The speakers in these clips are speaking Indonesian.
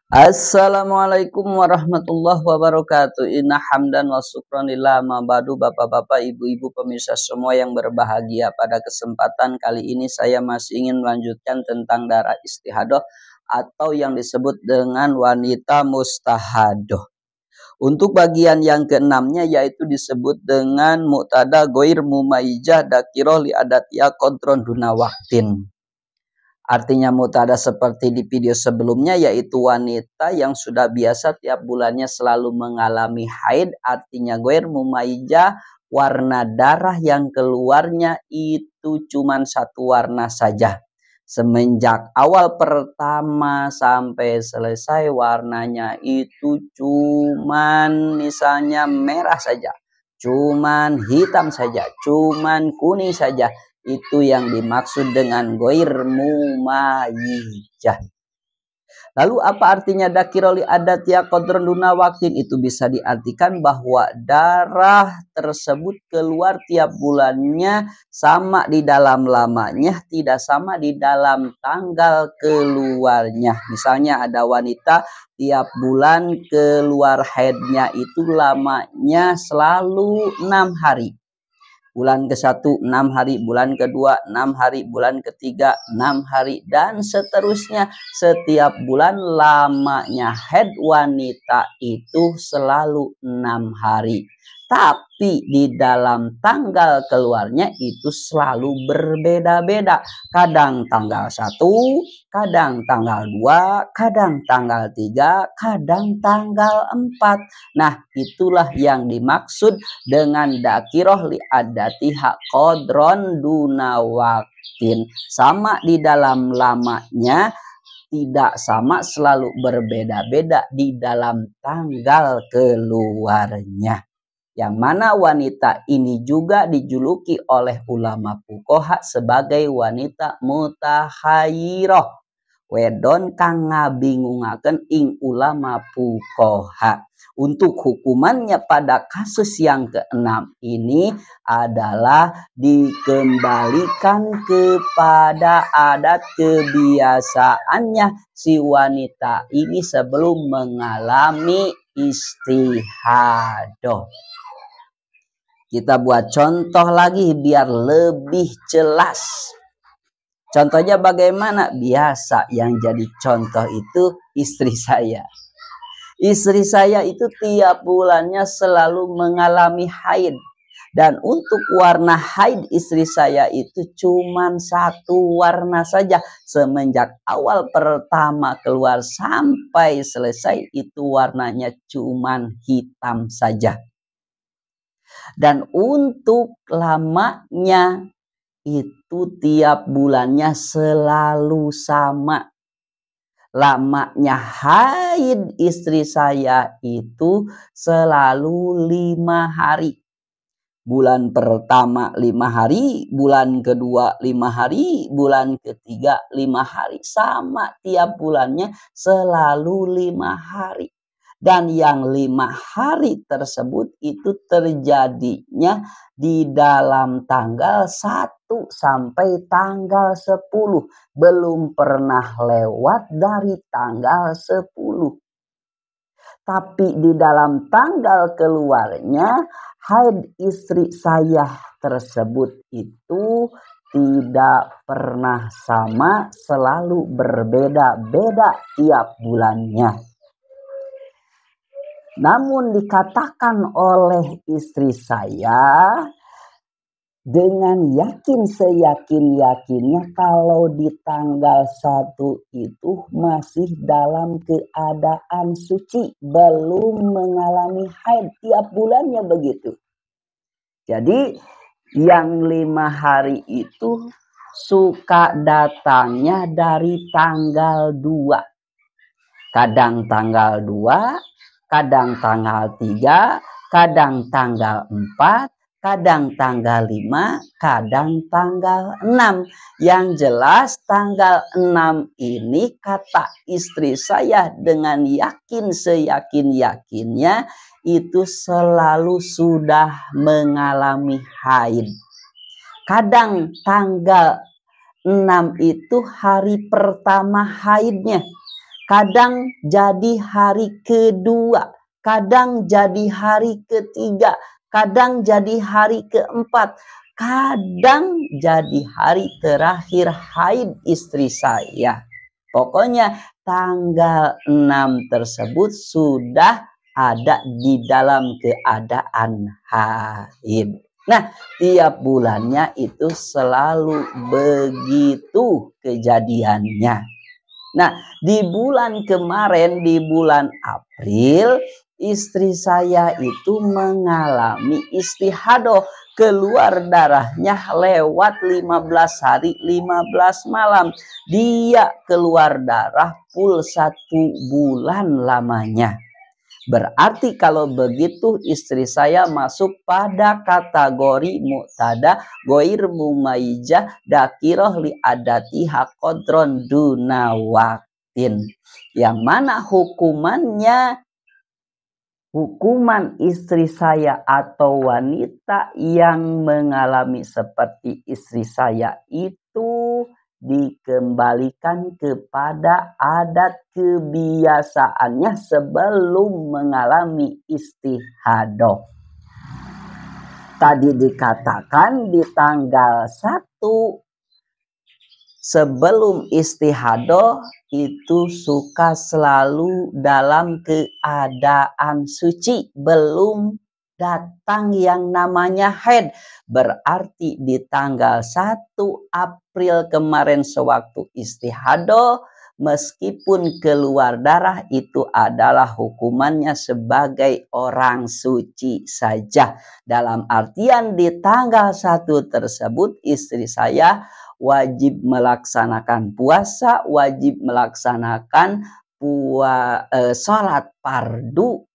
Assalamualaikum warahmatullahi wabarakatuh. Inna hamdan wa syukranillah ma ba'du. Bapak-bapak, ibu-ibu, pemirsa semua yang berbahagia, pada kesempatan kali ini saya masih ingin melanjutkan tentang darah istihadah atau yang disebut dengan wanita mustahadah. Untuk bagian yang keenamnya yaitu disebut dengan mu'tada goir mumayyijah dakiroh li adatiyah kodron duna waktin. Artinya mutada seperti di video sebelumnya, yaitu wanita yang sudah biasa tiap bulannya selalu mengalami haid. Artinya goir mumayyijah, warna darah yang keluarnya itu cuma satu warna saja. Semenjak awal pertama sampai selesai warnanya itu cuman misalnya merah saja, cuman hitam saja, cuman kuning saja. Itu yang dimaksud dengan goir mumayyijah. Lalu apa artinya dakiroli adatiyah qadron duna waktin? Itu bisa diartikan bahwa darah tersebut keluar tiap bulannya sama di dalam lamanya, tidak sama di dalam tanggal keluarnya. Misalnya ada wanita tiap bulan keluar haidnya itu lamanya selalu 6 hari. Bulan ke-1 6 hari, bulan kedua 6 hari, bulan ketiga 6 hari, dan seterusnya. Setiap bulan lamanya haid wanita itu selalu 6 hari. Tapi di dalam tanggal keluarnya itu selalu berbeda-beda. Kadang tanggal 1, kadang tanggal 2, kadang tanggal 3, kadang tanggal 4. Nah, itulah yang dimaksud dengan dakiroh li adatiha qadron duna waktin. Sama di dalam lamanya, tidak sama, selalu berbeda-beda di dalam tanggal keluarnya. Yang mana wanita ini juga dijuluki oleh ulama fuqaha sebagai wanita mutahayyirah. Wedon kang ngabingungaken ing ulama fuqaha. Untuk hukumannya pada kasus yang keenam ini adalah dikembalikan kepada adat kebiasaannya si wanita ini sebelum mengalami istihadah. Kita buat contoh lagi biar lebih jelas. Contohnya bagaimana? Biasa yang jadi contoh itu istri saya. Istri saya itu tiap bulannya selalu mengalami haid. Dan untuk warna haid istri saya itu cuma satu warna saja. Semenjak awal pertama keluar sampai selesai itu warnanya cuma hitam saja. Dan untuk lamanya itu tiap bulannya selalu sama. Lamanya haid istri saya itu selalu 5 hari. Bulan pertama 5 hari, bulan kedua 5 hari, bulan ketiga 5 hari. Sama tiap bulannya selalu 5 hari. Dan yang 5 hari tersebut itu terjadinya di dalam tanggal 1 sampai tanggal 10. Belum pernah lewat dari tanggal 10. Tapi di dalam tanggal keluarnya haid istri saya tersebut itu tidak pernah sama, selalu berbeda-beda tiap bulannya. Namun dikatakan oleh istri saya dengan yakin seyakin-yakinnya kalau di tanggal 1 itu masih dalam keadaan suci, belum mengalami haid, tiap bulannya begitu. Jadi yang 5 hari itu suka datangnya dari tanggal 2. Kadang tanggal 2, kadang tanggal 3, kadang tanggal 4, kadang tanggal 5, kadang tanggal 6. Yang jelas tanggal 6 ini kata istri saya dengan yakin seyakin-yakinnya itu selalu sudah mengalami haid. Kadang tanggal 6 itu hari pertama haidnya. kadang jadi hari kedua, kadang jadi hari ketiga, kadang jadi hari keempat, kadang jadi hari terakhir haid istri saya. Pokoknya tanggal 6 tersebut sudah ada di dalam keadaan haid. Nah, tiap bulannya itu selalu begitu kejadiannya. Nah, di bulan kemarin, di bulan April, istri saya itu mengalami istihadah. Keluar darahnya lewat 15 hari, 15 malam. Dia keluar darah full 1 bulan lamanya. Berarti kalau begitu istri saya masuk pada kategori mu'tada goir mumaijah dakiroh li adatiha qadron dunawaktin. Yang mana hukuman istri saya atau wanita yang mengalami seperti istri saya itu dikembalikan kepada adat kebiasaannya sebelum mengalami istihadah. Tadi dikatakan di tanggal 1 sebelum istihadah itu suka selalu dalam keadaan suci, belum datang yang namanya haid. Berarti di tanggal 1 April kemarin sewaktu istihadah, meskipun keluar darah itu adalah hukumannya sebagai orang suci saja. Dalam artian di tanggal 1 tersebut istri saya wajib melaksanakan puasa, wajib melaksanakan sholat fardu.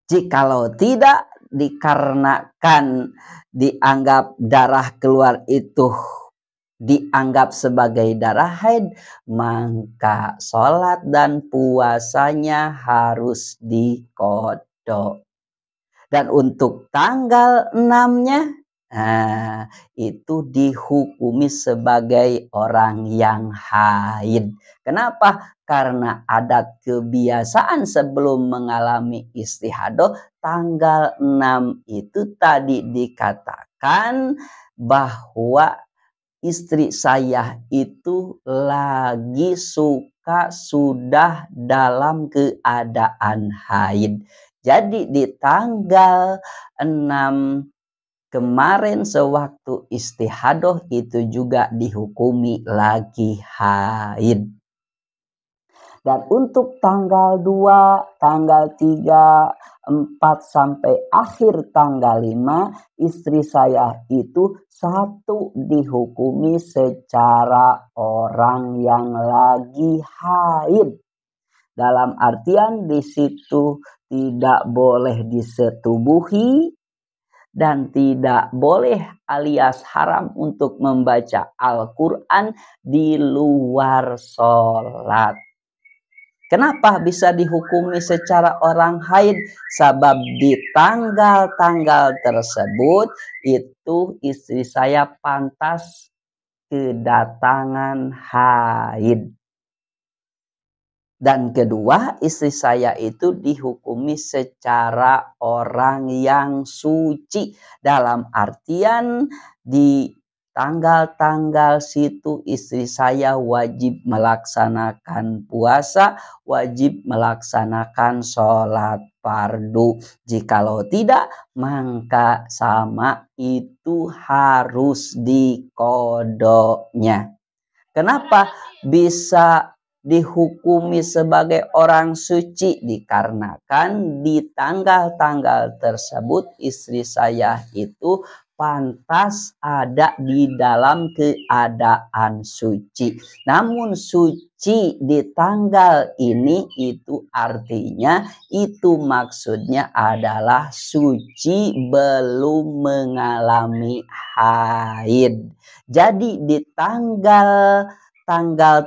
Jikalau tidak, dikarenakan dianggap darah keluar itu dianggap sebagai darah haid, maka sholat dan puasanya harus diqodho. Dan untuk tanggal 6-nya, itu dihukumi sebagai orang yang haid. Kenapa? Karena adat kebiasaan sebelum mengalami istihadah, tanggal 6 itu tadi dikatakan bahwa istri saya itu lagi sudah dalam keadaan haid. Jadi di tanggal 6 kemarin sewaktu istihadah itu juga dihukumi lagi haid. Dan untuk tanggal 2, tanggal 3, 4 sampai akhir tanggal 5, istri saya itu 1 dihukumi secara orang yang lagi haid. Dalam artian di situ tidak boleh disetubuhi dan tidak boleh alias haram untuk membaca Al-Quran di luar sholat. Kenapa bisa dihukumi secara orang haid? Sebab di tanggal-tanggal tersebut itu istri saya pantas kedatangan haid. Dan kedua, istri saya itu dihukumi secara orang yang suci. Dalam artian di tanggal-tanggal situ istri saya wajib melaksanakan puasa, wajib melaksanakan sholat fardu. Jikalau tidak, maka sama itu harus diqodhonya. Kenapa bisa dihukumi sebagai orang suci? Dikarenakan di tanggal-tanggal tersebut istri saya itu pantas ada di dalam keadaan suci. Namun suci di tanggal ini itu artinya, itu maksudnya adalah suci belum mengalami haid. Jadi di tanggal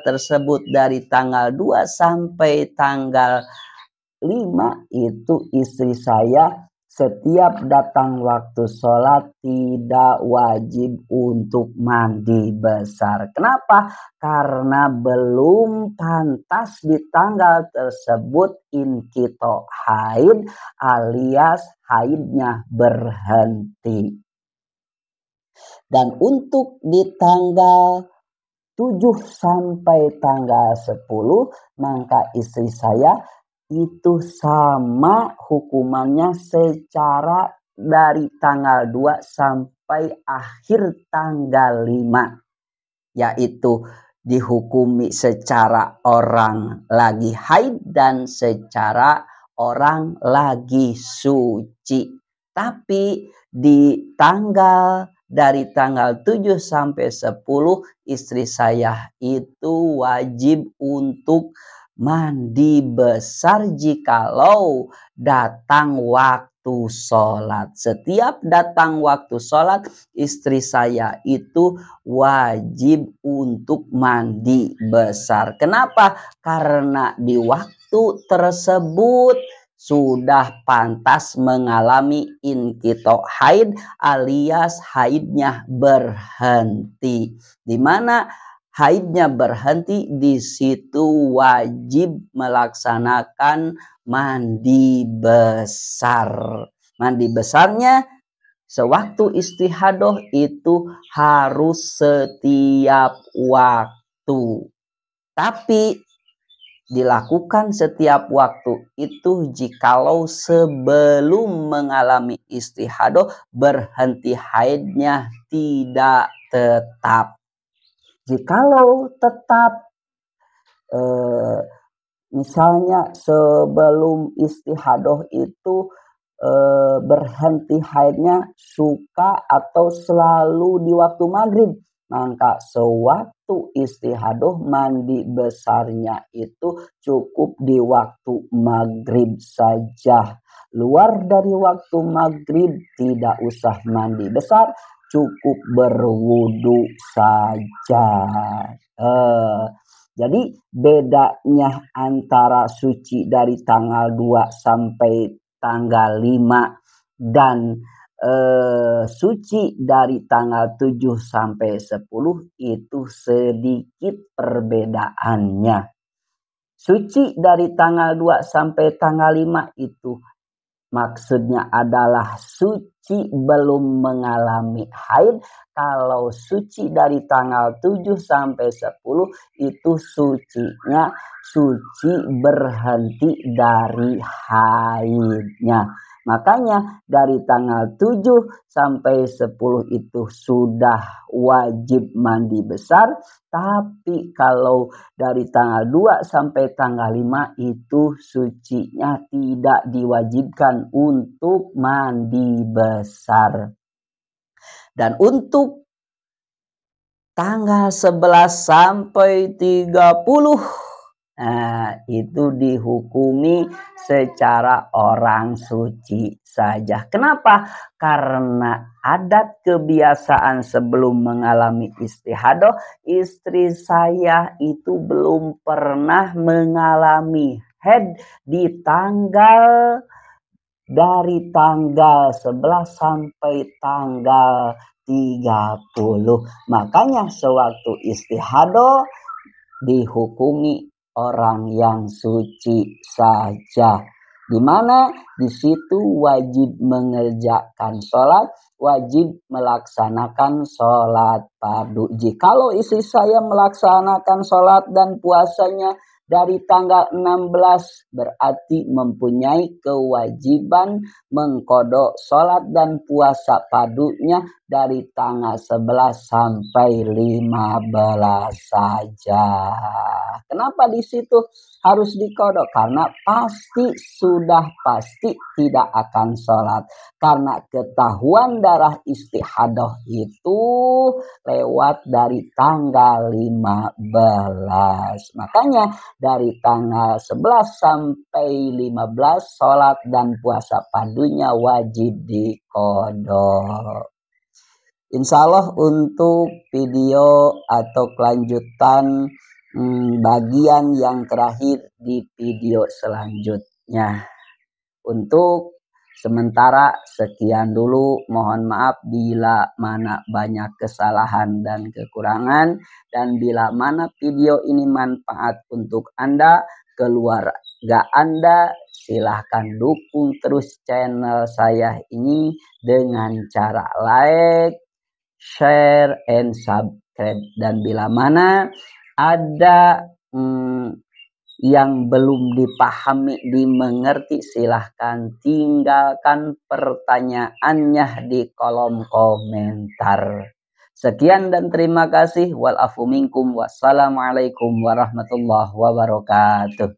tersebut dari tanggal 2 sampai tanggal 5 itu istri saya setiap datang waktu sholat tidak wajib untuk mandi besar. Kenapa? Karena belum pantas di tanggal tersebut inqita haid alias haidnya berhenti. Dan untuk di tanggal 7 sampai tanggal 10, maka istri saya itu sama hukumannya secara dari tanggal 2 sampai akhir tanggal 5, yaitu dihukumi secara orang lagi haid dan secara orang lagi suci. Tapi di tanggal dari tanggal 7 sampai 10 istri saya itu wajib untuk mandi besar jikalau datang waktu sholat. Setiap datang waktu sholat, istri saya itu wajib untuk mandi besar. Kenapa? Karena di waktu tersebut sudah pantas mengalami inqita haid alias haidnya berhenti. Di mana haidnya berhenti, di situ wajib melaksanakan mandi besar. Mandi besarnya sewaktu istihadoh itu harus setiap waktu. Tapi dilakukan setiap waktu itu jikalau sebelum mengalami istihadoh berhenti haidnya tidak tetap. Jikalau tetap misalnya sebelum istihadoh itu berhenti haidnya suka atau selalu di waktu maghrib, maka sewaktu istihadoh mandi besarnya itu cukup di waktu maghrib saja. Luar dari waktu maghrib tidak usah mandi besar, cukup berwudu saja. Jadi bedanya antara suci dari tanggal 2 sampai tanggal 5 dan suci dari tanggal 7 sampai 10 itu sedikit perbedaannya. Suci dari tanggal 2 sampai tanggal 5 itu maksudnya adalah suci belum mengalami haid. Kalau suci dari tanggal 7 sampai 10 itu sucinya suci berhenti dari haidnya. Makanya dari tanggal 7 sampai 10 itu sudah wajib mandi besar. Tapi kalau dari tanggal 2 sampai tanggal 5 itu sucinya tidak diwajibkan untuk mandi besar. Dan untuk tanggal 11 sampai 30, itu dihukumi secara orang suci saja. Kenapa? Karena adat kebiasaan sebelum mengalami istihadoh, istri saya itu belum pernah mengalami haid di tanggal dari tanggal 11 sampai tanggal 30. Makanya sewaktu istihadoh dihukumi orang yang suci saja. Di mana di situ wajib mengerjakan sholat, wajib melaksanakan sholat fardu. Jikalau istri saya melaksanakan sholat dan puasanya dari tanggal 16 berarti mempunyai kewajiban mengqadha sholat dan puasa padunya dari tanggal 11 sampai 15 saja. Kenapa di situ harus diqadha? Karena sudah pasti tidak akan sholat. Karena ketahuan darah istihadoh itu lewat dari tanggal 15. Makanya dari tanggal 11 sampai 15 sholat dan puasa padunya wajib diqadha. Insya Allah untuk video atau kelanjutan bagian yang terakhir di video selanjutnya. Untuk Sementara sekian dulu, mohon maaf bila mana banyak kesalahan dan kekurangan, dan bila mana video ini manfaat untuk Anda, keluarga Anda, silahkan dukung terus channel saya ini dengan cara like, share, and subscribe. Dan bila mana ada yang belum dipahami, dimengerti, silahkan tinggalkan pertanyaannya di kolom komentar. Sekian dan terima kasih. Wal afu minkum. Wassalamualaikum warahmatullahi wabarakatuh.